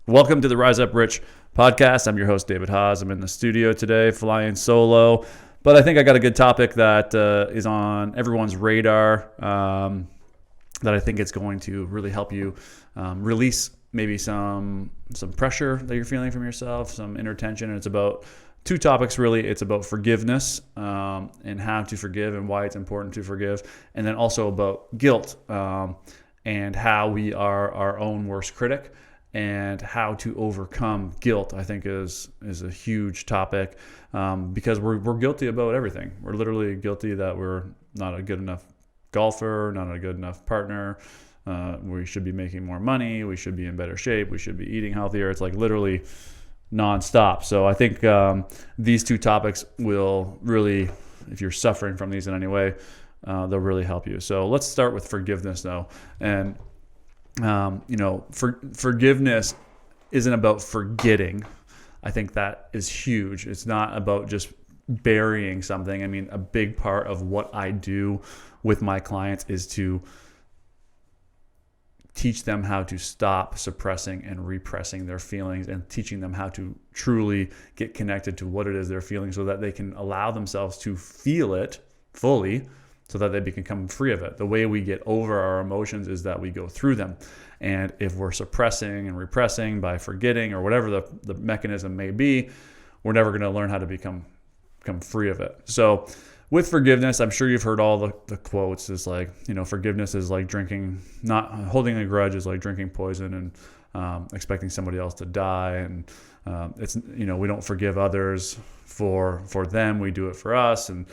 Welcome to the Rise Up Rich podcast. I'm your host, David Haas. I'm in the studio today, flying solo. But I think I got a good topic that is on everyone's radar that I think it's going to really help you release maybe some pressure that you're feeling from yourself, some inner tension. And it's about two topics, really. It's about forgiveness and how to forgive and why it's important to forgive. And then also about guilt and how we are our own worst critic. And how to overcome guilt, I think, is a huge topic because we're guilty about everything. We're literally guilty that we're not a good enough golfer, not a good enough partner. We should be making more money. We should be in better shape. We should be eating healthier. It's like literally nonstop. So I think these two topics will really, if you're suffering from these in any way, they'll really help you. So let's start with forgiveness, though. And forgiveness isn't about forgetting. I think that is huge. It's not about just burying something. I mean, a big part of what I do with my clients is to teach them how to stop suppressing and repressing their feelings and teaching them how to truly get connected to what it is they're feeling so that they can allow themselves to feel it fully, so that they become free of it. The way we get over our emotions is that we go through them. And if we're suppressing and repressing by forgetting or whatever the mechanism may be, we're never going to learn how to become free of it. So with forgiveness, I'm sure you've heard all the quotes. It's like, forgiveness is like drinking, not holding a grudge is like drinking poison and expecting somebody else to die. And it's, we don't forgive others for them. We do it for us. And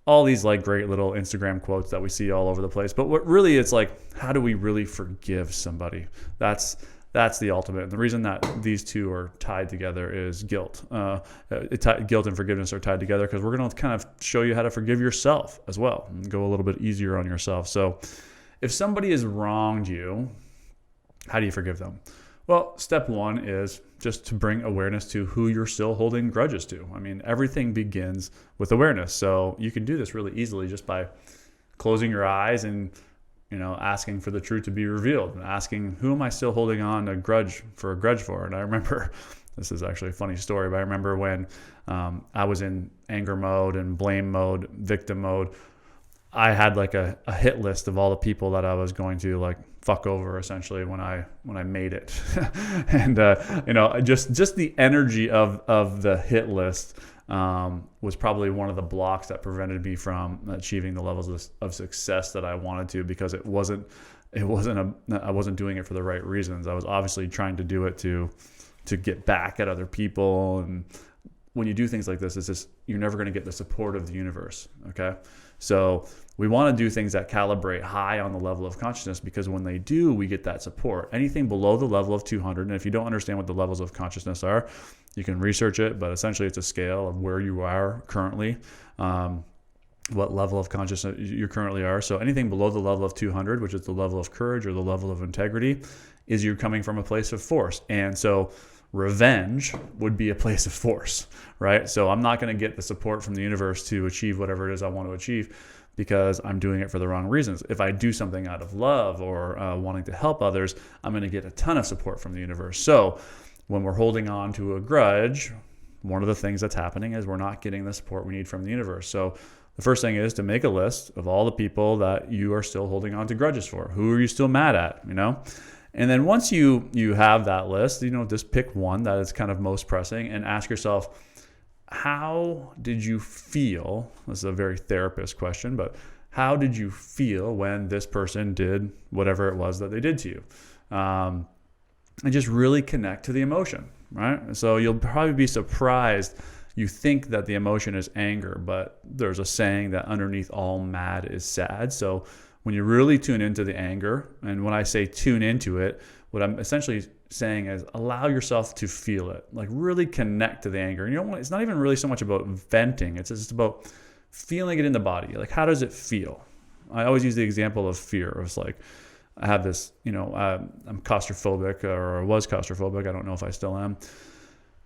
all these like great little Instagram quotes that we see all over the place. But what really it's like, how do we really forgive somebody? That's the ultimate. And the reason that these two are tied together is guilt. Guilt and forgiveness are tied together because we're going to kind of show you how to forgive yourself as well and go a little bit easier on yourself. So if somebody has wronged you, how do you forgive them? Well, step one is just to bring awareness to who you're still holding grudges to. I mean, everything begins with awareness. So you can do this really easily just by closing your eyes and, asking for the truth to be revealed and asking, who am I still holding on a grudge for? And I remember, this is actually a funny story, but I remember when I was in anger mode and blame mode, victim mode, I had like a hit list of all the people that I was going to like fuck over essentially when I made it. And just the energy of the hit list was probably one of the blocks that prevented me from achieving the levels of success that I wanted to, because I wasn't doing it for the right reasons. I was obviously trying to do it to get back at other people. And when you do things like this, it's just, you're never going to get the support of the universe. Okay. So we want to do things that calibrate high on the level of consciousness, because when they do, we get that support. Anything below the level of 200, and if you don't understand what the levels of consciousness are, you can research it, but essentially it's a scale of where you are currently, what level of consciousness you currently are. So anything below the level of 200, which is the level of courage or the level of integrity, is you coming from a place of force. And so revenge would be a place of force, right? So I'm not going to get the support from the universe to achieve whatever it is I want to achieve because I'm doing it for the wrong reasons. If I do something out of love or wanting to help others, I'm going to get a ton of support from the universe. So when we're holding on to a grudge, one of the things that's happening is we're not getting the support we need from the universe. So the first thing is to make a list of all the people that you are still holding on to grudges for. Who are you still mad at, And then once you have that list, just pick one that is kind of most pressing and ask yourself, how did you feel? This is a very therapist question, but how did you feel when this person did whatever it was that they did to you? And just really connect to the emotion, right? So you'll probably be surprised. You think that the emotion is anger, but there's a saying that underneath all mad is sad. So when you really tune into the anger, and when I say tune into it, what I'm essentially saying is allow yourself to feel it, like really connect to the anger. And it's not even really so much about venting. It's just about feeling it in the body. Like, how does it feel? I always use the example of fear. It's like, I have this, I'm claustrophobic, or I was claustrophobic. I don't know if I still am.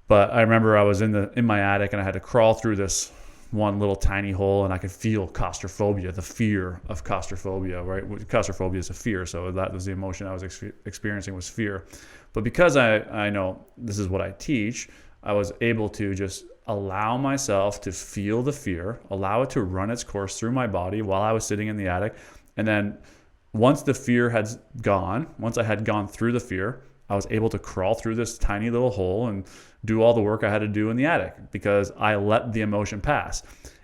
But I remember I was in my attic and I had to crawl through this one little tiny hole, and I could feel claustrophobia, the fear of claustrophobia, right? Claustrophobia is a fear, so that was the emotion I was experiencing, was fear. But because I know this is what I teach, I was able to just allow myself to feel the fear, allow it to run its course through my body while I was sitting in the attic. And then once the fear had gone, once I had gone through the fear, I was able to crawl through this tiny little hole and do all the work I had to do in the attic because I let the emotion pass.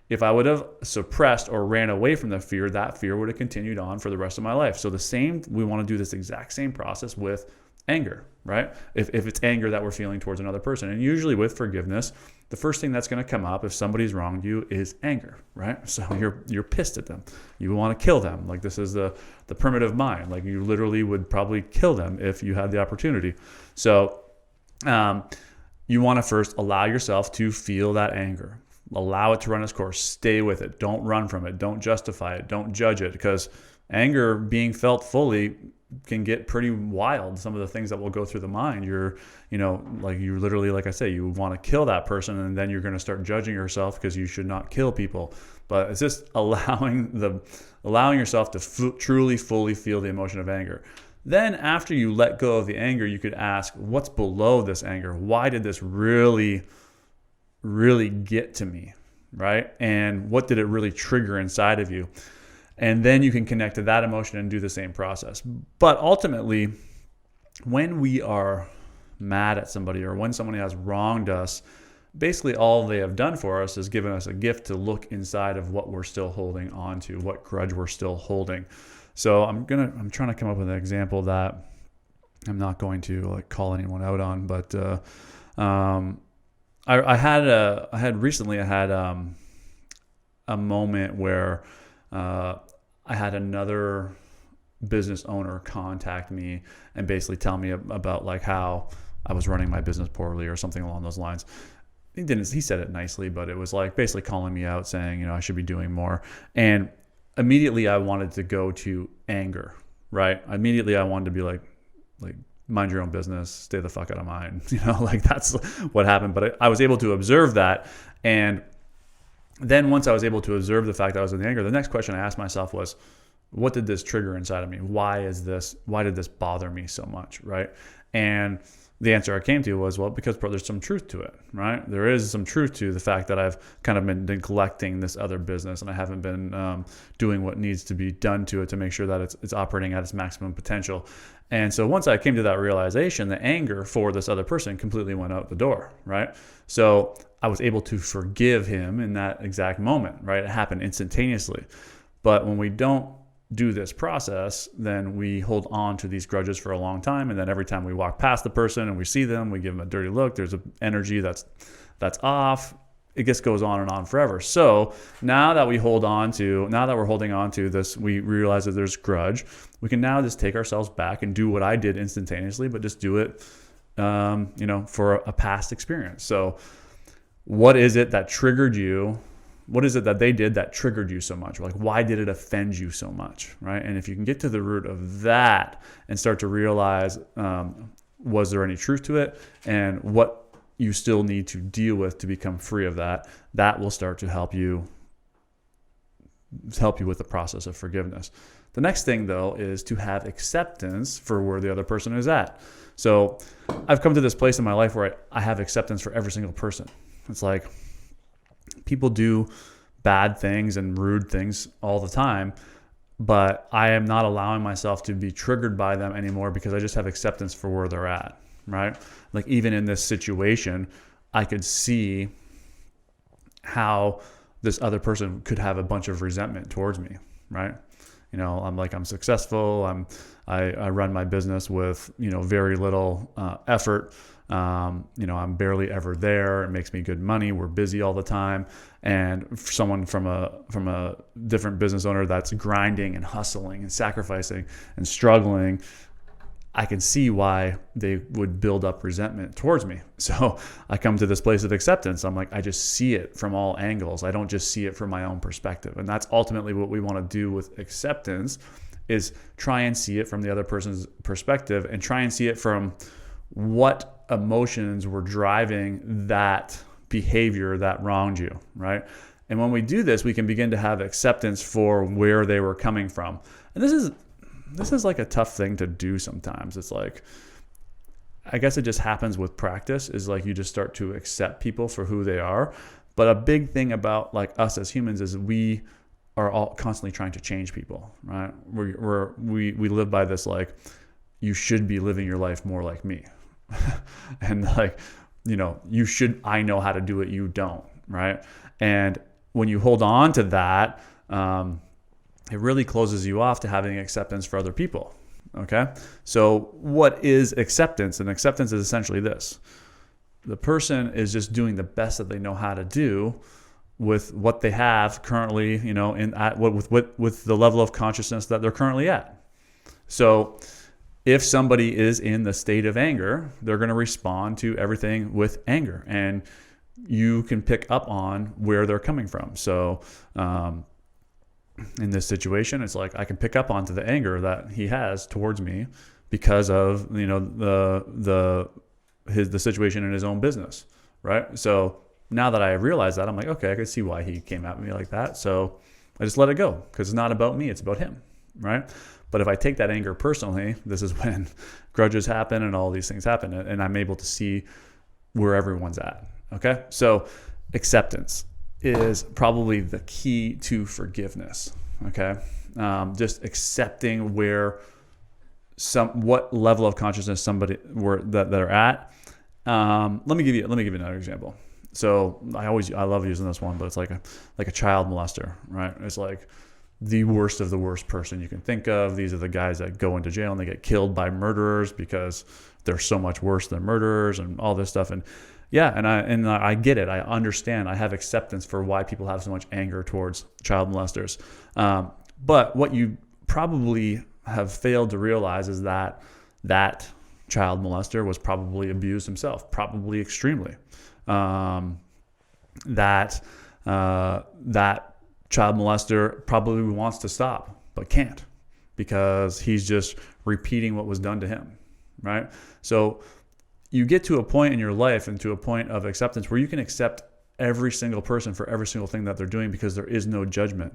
If I would have suppressed or ran away from the fear, that fear would have continued on for the rest of my life. So we want to do this exact same process with anger, right? If it's anger that we're feeling towards another person. And usually with forgiveness, the first thing that's going to come up if somebody's wronged you is anger, right? So you're pissed at them. You want to kill them. Like, this is the primitive mind. Like, you literally would probably kill them if you had the opportunity. So you want to first allow yourself to feel that anger. Allow it to run its course. Stay with it. Don't run from it. Don't justify it. Don't judge it, because anger being felt fully can get pretty wild. Some of the things that will go through the mind, you literally, like I say, you want to kill that person, and then you're going to start judging yourself because you should not kill people. But it's just allowing yourself to truly, fully feel the emotion of anger. Then after you let go of the anger, you could ask, what's below this anger? Why did this really, really get to me, right? And what did it really trigger inside of you? And then you can connect to that emotion and do the same process. But ultimately, when we are mad at somebody or when somebody has wronged us, basically all they have done for us is given us a gift to look inside of what we're still holding on to, what grudge we're still holding. So I'm trying to come up with an example that I'm not going to call anyone out on, but I had a moment where I had another business owner contact me and basically tell me about how I was running my business poorly or something along those lines. He said it nicely, but it was basically calling me out, saying, I should be doing more. And immediately I wanted to go to anger, right? Immediately I wanted to be like, mind your own business, stay the fuck out of mine. That's what happened. But I was able to observe that. And then once I was able to observe the fact that I was in anger, the next question I asked myself was, what did this trigger inside of me? Why did this bother me so much, right? And the answer I came to was, well, because there's some truth to it, right? There is some truth to the fact that I've kind of been neglecting this other business, and I haven't been doing what needs to be done to it to make sure that it's operating at its maximum potential. And so once I came to that realization, the anger for this other person completely went out the door, right? So I was able to forgive him in that exact moment, right? It happened instantaneously. But when we don't do this process, then we hold on to these grudges for a long time. And then every time we walk past the person and we see them, we give them a dirty look. There's an energy that's off. It just goes on and on forever. So now that we're holding on to this, we realize that there's grudge. We can now just take ourselves back and do what I did instantaneously, but just do it, for a past experience. So what is it that triggered you? What is it that they did that triggered you so much? Why did it offend you so much, right? And if you can get to the root of that and start to realize, was there any truth to it, and what you still need to deal with to become free of that, that will start to help you with the process of forgiveness. The next thing, though, is to have acceptance for where the other person is at. So I've come to this place in my life where I have acceptance for every single person. It's like people do bad things and rude things all the time, but I am not allowing myself to be triggered by them anymore because I just have acceptance for where they're at, right? Even in this situation, I could see how this other person could have a bunch of resentment towards me, right? I'm successful. I run my business with, very little effort. I'm barely ever there. It makes me good money. We're busy all the time. And for someone from a different business owner that's grinding and hustling and sacrificing and struggling, I can see why they would build up resentment towards me. So I come to this place of acceptance. I'm I just see it from all angles. I don't just see it from my own perspective. And that's ultimately what we want to do with acceptance, is try and see it from the other person's perspective and try and see it from what emotions were driving that behavior that wronged you, right? And when we do this, we can begin to have acceptance for where they were coming from. And this is like a tough thing to do sometimes. It's like, I guess it just happens with practice, is like you just start to accept people for who they are. But a big thing about like us as humans is we are all constantly trying to change people, right? We live by this, like, you should be living your life more like me. And like, you know, I know how to do it, you don't, right? And when you hold on to that, it really closes you off to having acceptance for other people. Okay. So what is acceptance? And acceptance is essentially this: the person is just doing the best that they know how to do with what they have currently, you know, with the level of consciousness that they're currently at. So if somebody is in the state of anger, they're going to respond to everything with anger, and you can pick up on where they're coming from. So, in this situation, it's like I can pick up onto the anger that he has towards me because of, you know, the situation in his own business, right? So now that I realize that, I'm like, okay, I can see why he came at me like that. So I just let it go, because it's not about me, it's about him, right? But if I take that anger personally, this is when grudges happen and all these things happen, and I'm able to see where everyone's at. Okay, so acceptance is probably the key to forgiveness. Okay, just accepting what level of consciousness somebody that they're at. Let me give you another example. So I love using this one, but it's like a child molester, right? It's like the worst of the worst person you can think of. These are the guys that go into jail and they get killed by murderers because they're so much worse than murderers and all this stuff. And yeah, and I get it. I understand. I have acceptance for why people have so much anger towards child molesters. But what you probably have failed to realize is that child molester was probably abused himself, probably extremely. That child molester probably wants to stop, but can't, because he's just repeating what was done to him, right? So you get to a point in your life and to a point of acceptance where you can accept every single person for every single thing that they're doing, because there is no judgment,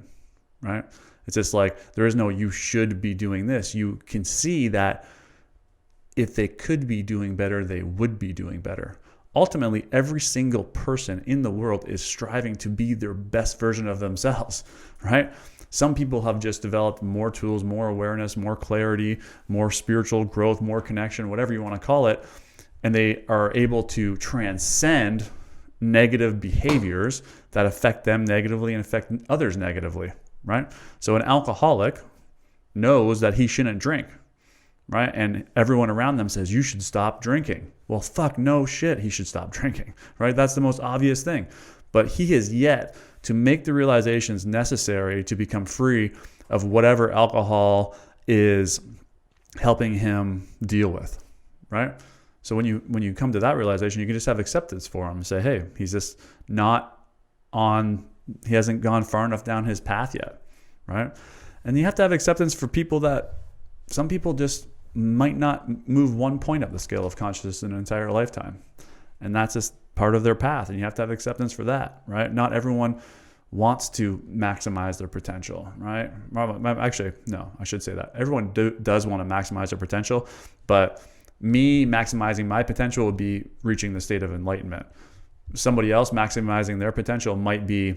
right? It's just like, there is no, you should be doing this. You can see that if they could be doing better, they would be doing better. Ultimately, every single person in the world is striving to be their best version of themselves, right? Some people have just developed more tools, more awareness, more clarity, more spiritual growth, more connection, whatever you want to call it. And they are able to transcend negative behaviors that affect them negatively and affect others negatively, right? So an alcoholic knows that he shouldn't drink, right? And everyone around them says, you should stop drinking. Well, fuck no shit, he should stop drinking, right? That's the most obvious thing. But he has yet to make the realizations necessary to become free of whatever alcohol is helping him deal with, right? So when you come to that realization, you can just have acceptance for him and say, hey, he's just he hasn't gone far enough down his path yet, right? And you have to have acceptance for people that some people just might not move 1 point up the scale of consciousness in an entire lifetime. And that's just part of their path. And you have to have acceptance for that, right? Not everyone wants to maximize their potential, right? Actually, no, I should say that. Everyone does want to maximize their potential, but me maximizing my potential would be reaching the state of enlightenment. Somebody else maximizing their potential might be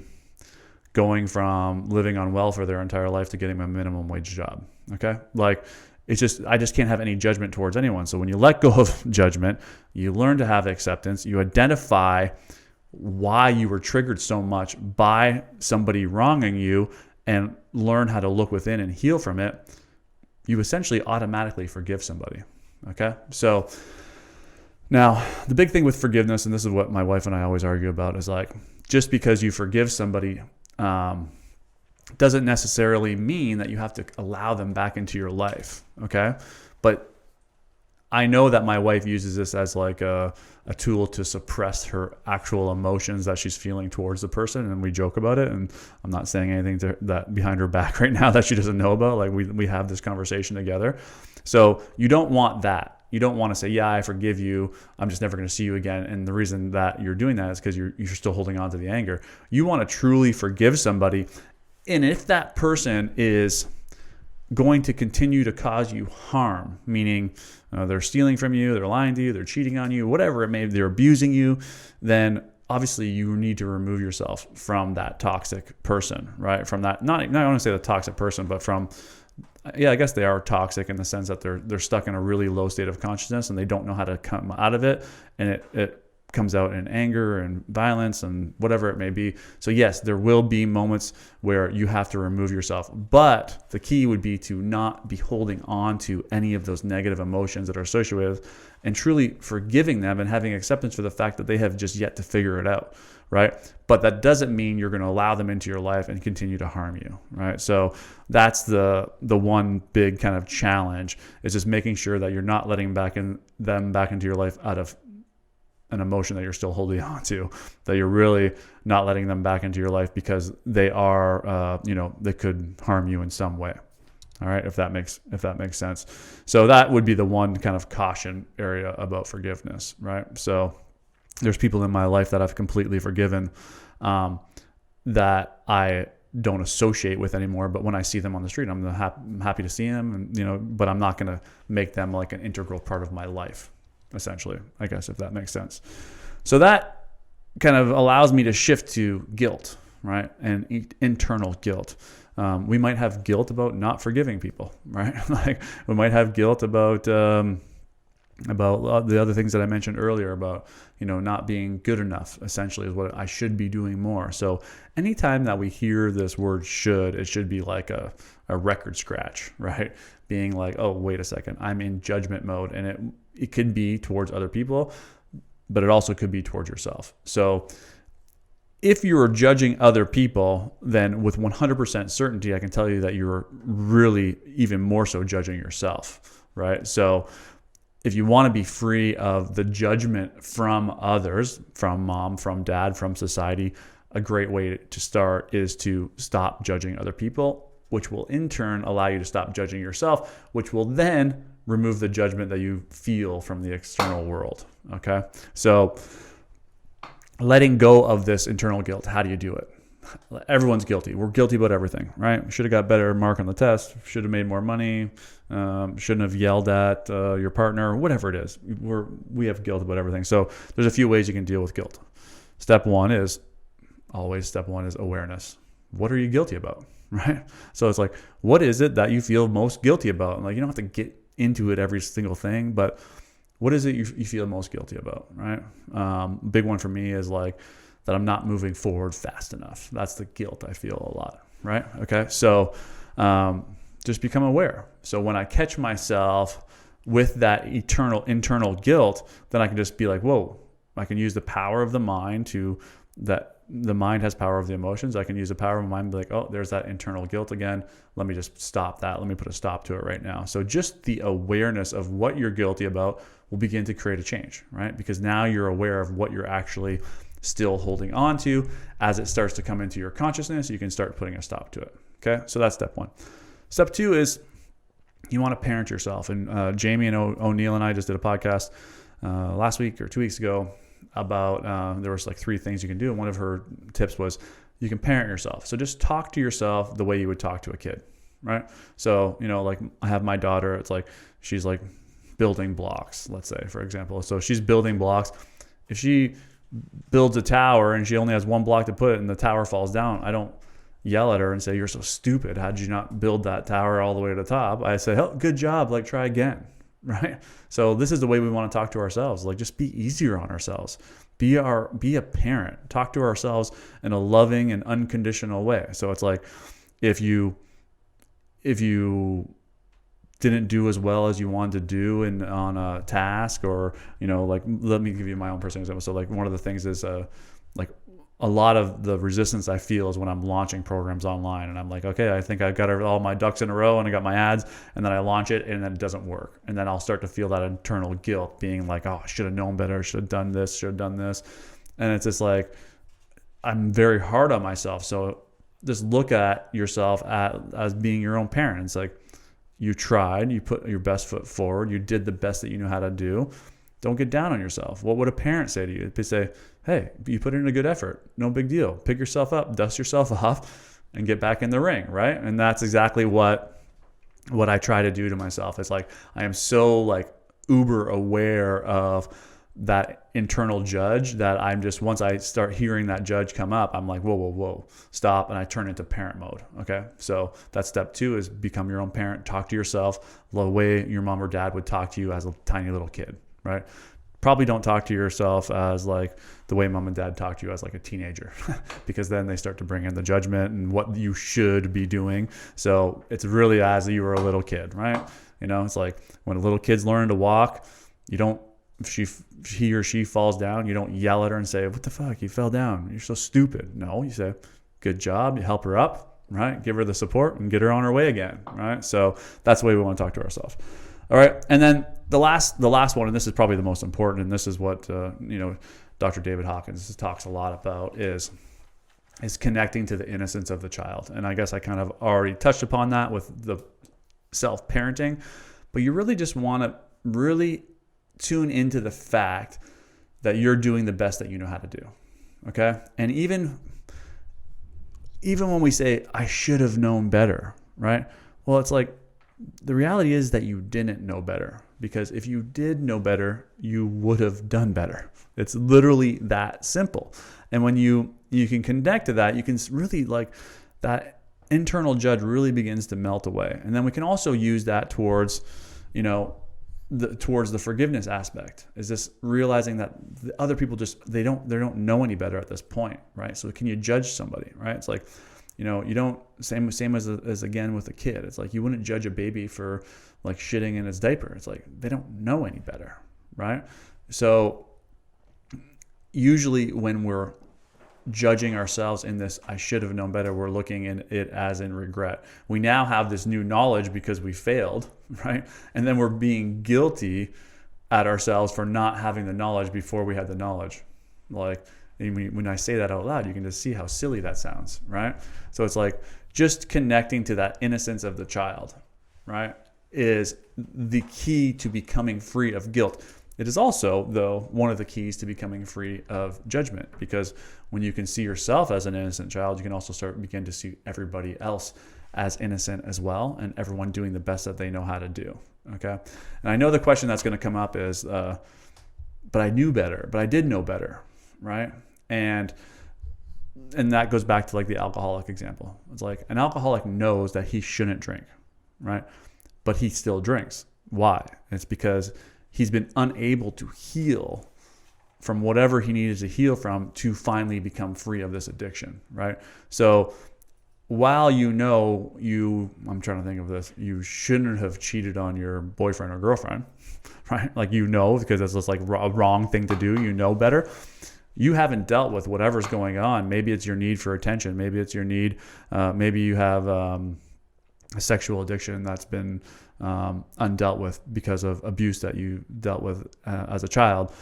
going from living on welfare their entire life to getting a minimum wage job. Okay? Like, it's just, I just can't have any judgment towards anyone. So when you let go of judgment, you learn to have acceptance, you identify why you were triggered so much by somebody wronging you, and learn how to look within and heal from it, you essentially automatically forgive somebody. Okay? So now the big thing with forgiveness, and this is what my wife and I always argue about, is like, just because you forgive somebody doesn't necessarily mean that you have to allow them back into your life. Okay? But I know that my wife uses this as like a tool to suppress her actual emotions that she's feeling towards the person, and we joke about it. And I'm not saying anything that behind her back right now that she doesn't know about. Like we have this conversation together. So you don't want that. you don't want to say, yeah, I forgive you, I'm just never going to see you again. And the reason that you're doing that is because you're still holding on to the anger. You want to truly forgive somebody. And if that person is going to continue to cause you harm, meaning they're stealing from you, they're lying to you, they're cheating on you, whatever it may be, they're abusing you, then obviously you need to remove yourself from that toxic person, right? From that, not I want to say the toxic person, but from, I guess they are toxic in the sense that they're stuck in a really low state of consciousness and they don't know how to come out of it. And it comes out in anger and violence and whatever it may be. So yes, there will be moments where you have to remove yourself, but the key would be to not be holding on to any of those negative emotions that are associated with, and truly forgiving them and having acceptance for the fact that they have just yet to figure it out, right? But that doesn't mean you're going to allow them into your life and continue to harm you, right? So that's the one big kind of challenge, is just making sure that you're not letting them back into your life out of an emotion that you're still holding on to, that you're really not letting them back into your life because they are, they could harm you in some way. All right. If that makes sense. So that would be the one kind of caution area about forgiveness, right? So there's people in my life that I've completely forgiven, that I don't associate with anymore. But when I see them on the street, I'm happy to see them, and, but I'm not going to make them like an integral part of my life, essentially, I guess, if that makes sense. So that kind of allows me to shift to guilt, right? And internal guilt. We might have guilt about not forgiving people, right? Like we might have guilt about the other things that I mentioned earlier about, not being good enough, essentially, is what I should be doing more. So anytime that we hear this word should, it should be like a record scratch, right? Being like, oh, wait a second, I'm in judgment mode. And it could be towards other people, but it also could be towards yourself. So if you're judging other people, then with 100% certainty, I can tell you that you're really even more so judging yourself, right? So if you want to be free of the judgment from others, from mom, from dad, from society, a great way to start is to stop judging other people, which will in turn allow you to stop judging yourself, which will then remove the judgment that you feel from the external world, okay? So letting go of this internal guilt, how do you do it? Everyone's guilty. We're guilty about everything, right? Should have got better mark on the test. Should have made more money. Shouldn't have yelled at your partner. Whatever it is, we have guilt about everything. So there's a few ways you can deal with guilt. Step one is awareness. What are you guilty about, right? So it's like, what is it that you feel most guilty about? And like, you don't have to get into it every single thing, but what is it you feel most guilty about, right? Big one for me is like that I'm not moving forward fast enough. That's the guilt I feel a lot, right? Okay, so just become aware. So when I catch myself with that internal guilt, then I can just be like, whoa, I can use the power of the mind the mind has power of the emotions. I can use the power of my mind and be like, oh, there's that internal guilt again. Let me just stop that. Let me put a stop to it right now. So just the awareness of what you're guilty about will begin to create a change, right? Because now you're aware of what you're actually still holding on to. As it starts to come into your consciousness, you can start putting a stop to it. Okay, so that's step one. Step two is you want to parent yourself. And Jamie and O'Neill and I just did a podcast last week or 2 weeks ago about there was like 3 things you can do. And one of her tips was you can parent yourself. So just talk to yourself the way you would talk to a kid, right? So, like I have my daughter, it's like she's like building blocks, let's say, for example. So she's building blocks. If she builds a tower and she only has 1 block to put and the tower falls down, I don't yell at her and say, you're so stupid. How did you not build that tower all the way to the top? I say, oh, good job. Like, try again. Right? So this is the way we want to talk to ourselves. Like, just be easier on ourselves. Be a parent. Talk to ourselves in a loving and unconditional way. So it's like, if you didn't do as well as you wanted to do on a task, or, like, let me give you my own personal example. So like one of the things is like a lot of the resistance I feel is when I'm launching programs online and I'm like, okay, I think I got all my ducks in a row and I got my ads, and then I launch it and then it doesn't work. And then I'll start to feel that internal guilt being like, oh, I should have known better. Should have done this, should have done this. And it's just like, I'm very hard on myself. So just look at yourself as being your own parent. It's like, You tried, you put your best foot forward, you did the best that you know how to do. Don't get down on yourself. What would a parent say to you? They say, hey, you put in a good effort. No big deal. Pick yourself up, dust yourself off, and get back in the ring, right? And that's exactly what I try to do to myself. It's like I am so like uber aware of that internal judge that I'm just, once I start hearing that judge come up, I'm like, whoa, stop. And I turn into parent mode. Okay. So that's step 2 is become your own parent. Talk to yourself the way your mom or dad would talk to you as a tiny little kid, right? Probably don't talk to yourself as like the way mom and dad talk to you as like a teenager, because then they start to bring in the judgment and what you should be doing. So it's really as you were a little kid, right? It's like when a little kid's learning to walk, you don't, if he or she falls down, you don't yell at her and say, what the fuck, you fell down, you're so stupid. No, you say, good job, you help her up, right? Give her the support and get her on her way again, right? So that's the way we want to talk to ourselves. All right. And then the last one, and this is probably the most important, and this is what Dr. David Hawkins talks a lot about, is connecting to the innocence of the child. And I guess I kind of already touched upon that with the self-parenting, but you really just want to really tune into the fact that you're doing the best that you know how to do. Okay? And even when we say, I should have known better, right? Well, it's like, the reality is that you didn't know better, because if you did know better, you would have done better. It's literally that simple. And when you can connect to that, you can really, like, that internal judge really begins to melt away. And then we can also use that towards, towards the forgiveness aspect, is this realizing that the other people they don't know any better at this point, right? So can you judge somebody, right? It's like, you don't, same as again with a kid. It's like you wouldn't judge a baby for like shitting in its diaper. It's like they don't know any better, right? So usually when we're judging ourselves in this, I should have known better, we're looking in it as in regret. We now have this new knowledge because we failed, right? And then we're being guilty at ourselves for not having the knowledge before we had the knowledge. Like, when I say that out loud, you can just see how silly that sounds, right? So it's like just connecting to that innocence of the child, right, is the key to becoming free of guilt. It is also, though, one of the keys to becoming free of judgment, because when you can see yourself as an innocent child, you can also begin to see everybody else as innocent as well, and everyone doing the best that they know how to do, okay? And I know the question that's going to come up is, but I knew better, but I did know better, right? And that goes back to like the alcoholic example. It's like an alcoholic knows that he shouldn't drink, right? But he still drinks. Why? It's because he's been unable to heal from whatever he needed to heal from to finally become free of this addiction, right? So while I'm trying to think of this, you shouldn't have cheated on your boyfriend or girlfriend, right? Like, because that's just like a wrong thing to do, better. You haven't dealt with whatever's going on. Maybe it's your need for attention. Maybe it's your need. Maybe you have a sexual addiction that's been undealt with because of abuse that you dealt with as a child.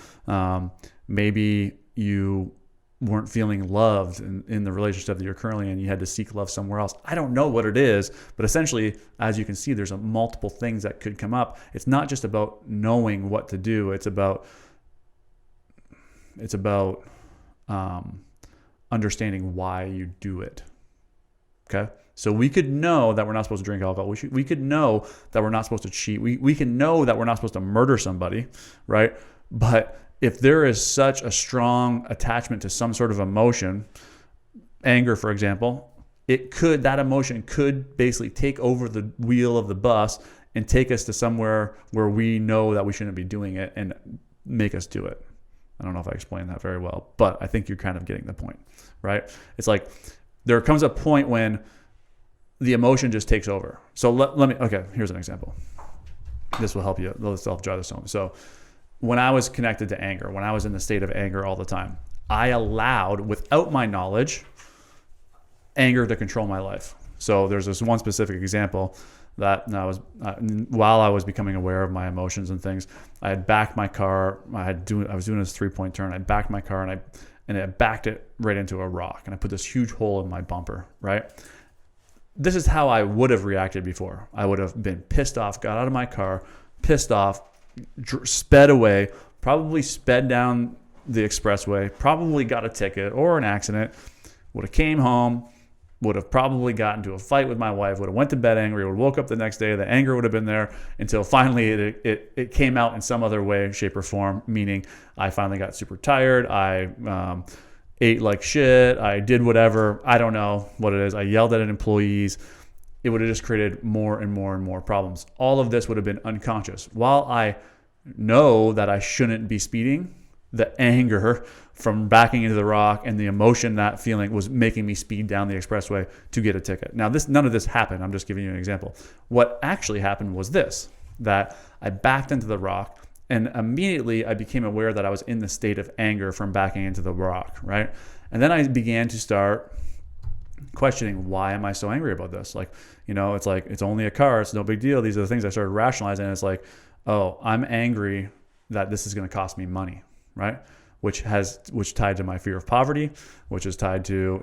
Maybe you weren't feeling loved in the relationship that you're currently in. You had to seek love somewhere else. I don't know what it is, but essentially, as you can see, there's multiple things that could come up. It's not just about knowing what to do. It's about understanding why you do it. Okay? So we could know that we're not supposed to drink alcohol. We could know that we're not supposed to cheat. We can know that we're not supposed to murder somebody, right? But if there is such a strong attachment to some sort of emotion, anger, for example, that emotion could basically take over the wheel of the bus and take us to somewhere where we know that we shouldn't be doing it and make us do it. I don't know if I explained that very well, but I think you're kind of getting the point, right? It's like there comes a point when the emotion just takes over. So here's an example. This will help you. Let's drive this home. So when I was connected to anger, when I was in the state of anger all the time, I allowed, without my knowledge, anger to control my life. So there's this one specific example that while I was becoming aware of my emotions and things, I had backed my car. I was doing this 3-point turn. I backed my car and I backed it right into a rock, and I put this huge hole in my bumper, right? this is how I would have reacted before. I would have been pissed off, got out of my car, pissed off, sped away, probably sped down the expressway, probably got a ticket or an accident, would have came home, would have probably gotten into a fight with my wife, would have went to bed angry, would have woke up the next day, the anger would have been there until finally it came out in some other way, shape, or form, meaning I finally got super tired, I ate like shit, I did whatever, I don't know what it is, I yelled at employees. It would have just created more and more and more problems. All of this would have been unconscious. While I know that I shouldn't be speeding, the anger from backing into the rock and the emotion that feeling was making me speed down the expressway to get a ticket. Now, none of this happened. I'm just giving you an example. What actually happened was this, that I backed into the rock and immediately I became aware that I was in the state of anger from backing into the rock, right? And then I began to start questioning, why am I so angry about this? Like, it's like, it's only a car, it's no big deal. These are the things I started rationalizing. And it's like, oh, I'm angry that this is going to cost me money, right? Which tied to my fear of poverty, which is tied to,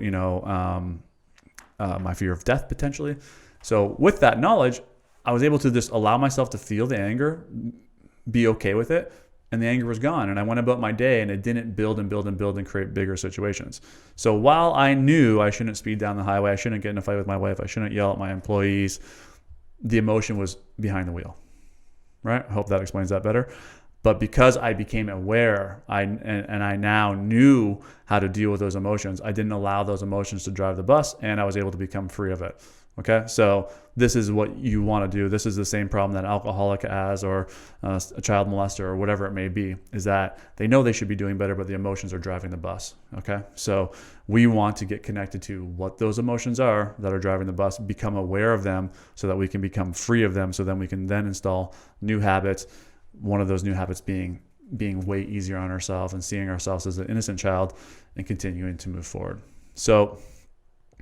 my fear of death potentially. So with that knowledge, I was able to just allow myself to feel the anger, be okay with it, and the anger was gone. And I went about my day and it didn't build and build and build and create bigger situations. So while I knew I shouldn't speed down the highway, I shouldn't get in a fight with my wife, I shouldn't yell at my employees, the emotion was behind the wheel, right? I hope that explains that better. But because I became aware, and I now knew how to deal with those emotions, I didn't allow those emotions to drive the bus, and I was able to become free of it. Okay, so this is what you want to do. This is the same problem that an alcoholic has, or a child molester, or whatever it may be, is that they know they should be doing better, but the emotions are driving the bus. Okay, so we want to get connected to what those emotions are that are driving the bus, become aware of them so that we can become free of them, so then we can then install new habits. One of those new habits being way easier on ourselves and seeing ourselves as an innocent child and continuing to move forward. So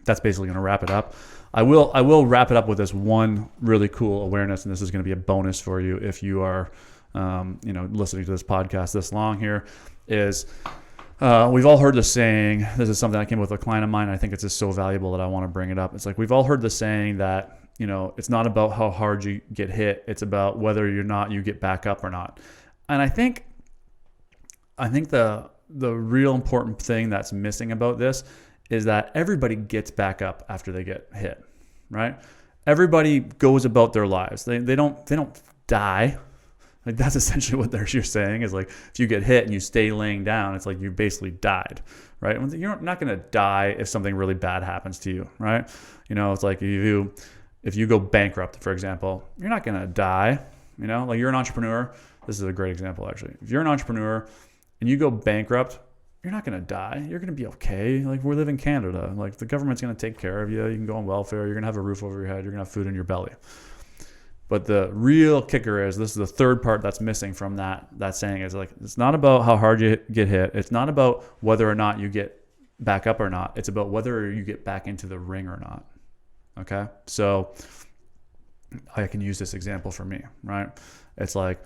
that's basically going to wrap it up. I will wrap it up with this one really cool awareness, and this is going to be a bonus for you if you are listening to this podcast this long here, is we've all heard the saying, this is something I came up with a client of mine, and I think it's just so valuable that I want to bring it up. It's like, we've all heard the saying that, it's not about how hard you get hit, it's about whether you get back up or not. And I think the real important thing that's missing about this is that everybody gets back up after they get hit, right? Everybody goes about their lives. They don't die. Like, that's essentially what you're saying, is like, if you get hit and you stay laying down, it's like you basically died, right? You're not going to die if something really bad happens to you, right? It's like if you go bankrupt, for example, you're not going to die, like, you're an entrepreneur. This is a great example, actually. If you're an entrepreneur and you go bankrupt, you're not going to die. You're going to be okay. Like, we live in Canada. Like, the government's going to take care of you. You can go on welfare. You're going to have a roof over your head. You're going to have food in your belly. But the real kicker is, this is the third part that's missing from that saying, is like, it's not about how hard you get hit. It's not about whether or not you get back up or not. It's about whether you get back into the ring or not. Okay? So I can use this example for me, right? It's like,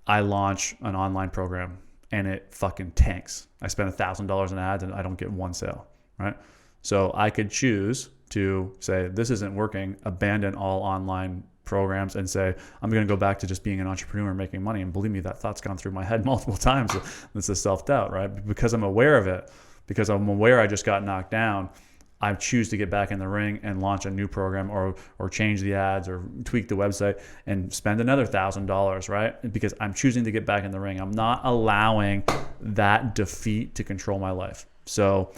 I launch an online program and it fucking tanks. I spend $1,000 in ads and I don't get one sale, right? So I could choose to say, this isn't working, abandon all online programs and say, I'm going to go back to just being an entrepreneur and making money. And believe me, that thought's gone through my head multiple times. It's a self-doubt, right? Because I'm aware of it, because I'm aware I just got knocked down, I choose to get back in the ring and launch a new program, or change the ads, or tweak the website and spend another $1,000, right? Because I'm choosing to get back in the ring. I'm not allowing that defeat to control my life. So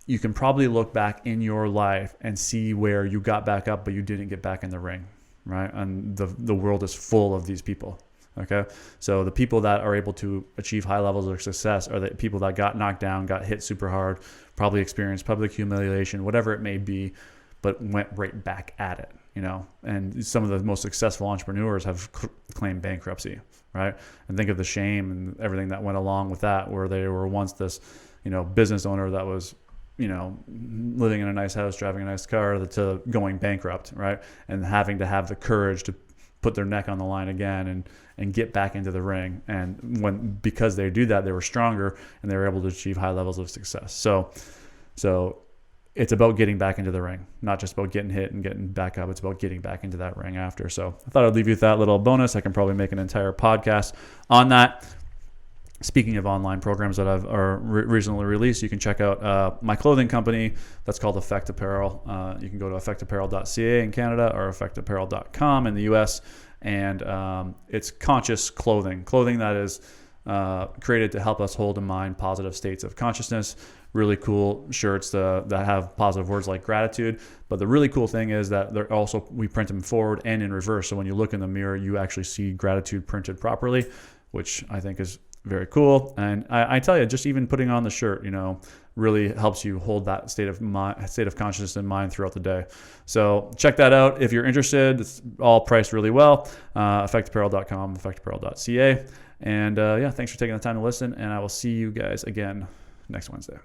you can probably look back in your life and see where you got back up, but you didn't get back in the ring, right? And the world is full of these people. Okay, so the people that are able to achieve high levels of success are the people that got knocked down, got hit super hard, probably experienced public humiliation, whatever it may be, but went right back at it, And some of the most successful entrepreneurs have claimed bankruptcy, right? And think of the shame and everything that went along with that, where they were once this, business owner that was, living in a nice house, driving a nice car, to going bankrupt, right? And having to have the courage to put their neck on the line again and get back into the ring. And because they do that, they were stronger and they were able to achieve high levels of success. So it's about getting back into the ring, not just about getting hit and getting back up. It's about getting back into that ring after. So I thought I'd leave you with that little bonus. I can probably make an entire podcast on that. Speaking of online programs that I've recently released, you can check out my clothing company that's called Effect Apparel. You can go to effectapparel.ca in Canada or effectapparel.com in the US. And it's conscious clothing that is created to help us hold in mind positive states of consciousness. Really cool shirts that have positive words like gratitude. But the really cool thing is that they're also, we print them forward and in reverse. So when you look in the mirror, you actually see gratitude printed properly, which I think is very cool. And I tell you, just even putting on the shirt, really helps you hold that state of consciousness in mind throughout the day. So check that out if you're interested. It's all priced really well. Effectapparel.com, effectapparel.ca. And thanks for taking the time to listen. And I will see you guys again next Wednesday.